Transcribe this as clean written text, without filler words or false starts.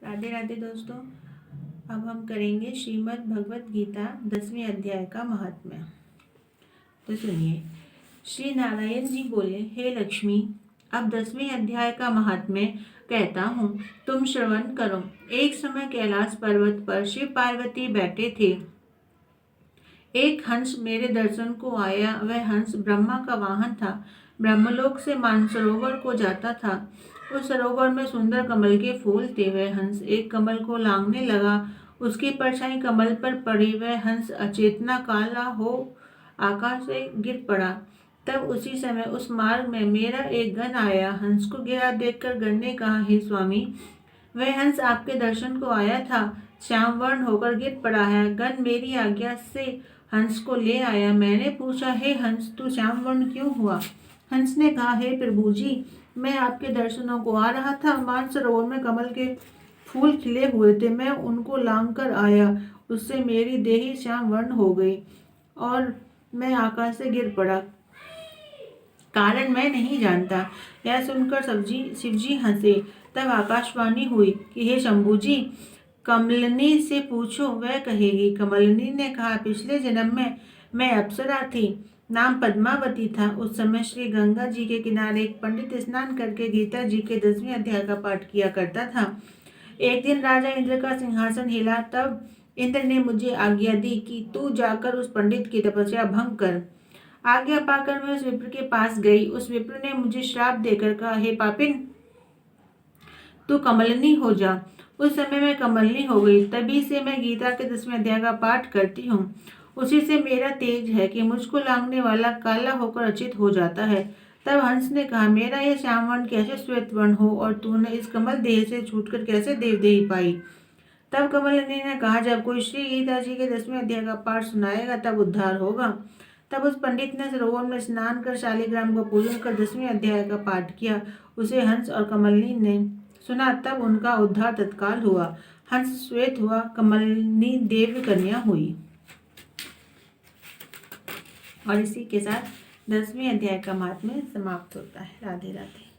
राधे राधे दोस्तों। अब हम करेंगे श्रीमद् भगवत गीता 10वें अध्याय का महात्म्य। तो सुनिए। श्री नारायण जी बोले, हे लक्ष्मी, अब 10वें अध्याय का महात्म्य कहता हूँ, तुम श्रवण करो। एक समय कैलाश पर्वत पर शिव पार्वती बैठे थे। एक हंस मेरे दर्शन को आया। वह हंस ब्रह्मा का वाहन था। ब्रह्मलोक से मानसरोवर को जाता था। उस सरोवर में सुंदर कमल के फूल थे। वह हंस एक कमल को लांघने लगा। उसकी परछाई कमल पर पड़ी। वह हंस अचेतना काला हो आकाश से गिर पड़ा। तब उसी समय उस मार्ग में मेरा एक गण आया। हंस को गिरा देखकर गण ने कहा, हे स्वामी, वह हंस आपके दर्शन को आया था, श्याम वर्ण होकर गिर पड़ा है। गण मेरी आज्ञा से हंस को ले आया। मैंने पूछा, हे हंस, तू श्याम वर्ण क्यों हुआ? हंस ने कहा, हे प्रभु जी, मैं आपके दर्शनों को आ रहा था। मानसरोवर में कमल के फूल खिले हुए थे। मैं उनको लांघ कर आया। उससे मेरी देही श्याम वर्ण हो गई और मैं आकाश से गिर पड़ा। कारण मैं नहीं जानता। यह सुनकर शिवजी हंसे। तब आकाशवाणी हुई कि हे शंभू जी, कमलिनी से पूछो, वह कहेगी। कमलिनी ने कहा, पिछले जन्म में मैं अप्सरा थी, नाम पद्मावती था। उस समय श्री गंगा जी के किनारे एक पंडित स्नान करके गीता जी के 10वें अध्याय का पाठ किया करता था। एक दिन राजा इंद्र का सिंहासन हिला। तब इंद्र ने मुझे आज्ञा दी कि तू जाकर उस पंडित की तपस्या भंग कर। आज्ञा पाकर मैं उस विप्र के पास गई। उस विप्र ने मुझे श्राप देकर कहा, हे पापिन, तू कमलिनी हो जा। उस समय मैं कमलिनी हो गई। तभी से मैं गीता के 10वें अध्याय का पाठ करती हूँ। उसी से मेरा तेज है कि मुझको लांघने वाला काला होकर अचित हो जाता है। तब हंस ने कहा, मेरा यह श्याम वर्ण कैसे श्वेत वर्ण हो और तूने इस कमल देह से छूटकर कैसे देवदेही पाई? तब कमलिनी ने कहा, जब कोई श्री गीता जी के 10वें अध्याय का पाठ सुनाएगा तब उद्धार होगा। तब उस पंडित ने सरोवर में स्नान कर शालिग्राम का पूजन कर 10वें अध्याय का पाठ किया। उसे हंस और कमलिनी ने सुना। तब उनका उद्धार तत्काल हुआ। हंस श्वेत हुआ, कमलिनी देव कन्या हुई। और इसी के साथ 10वें अध्याय का महात्म्य समाप्त होता है। राधे राधे।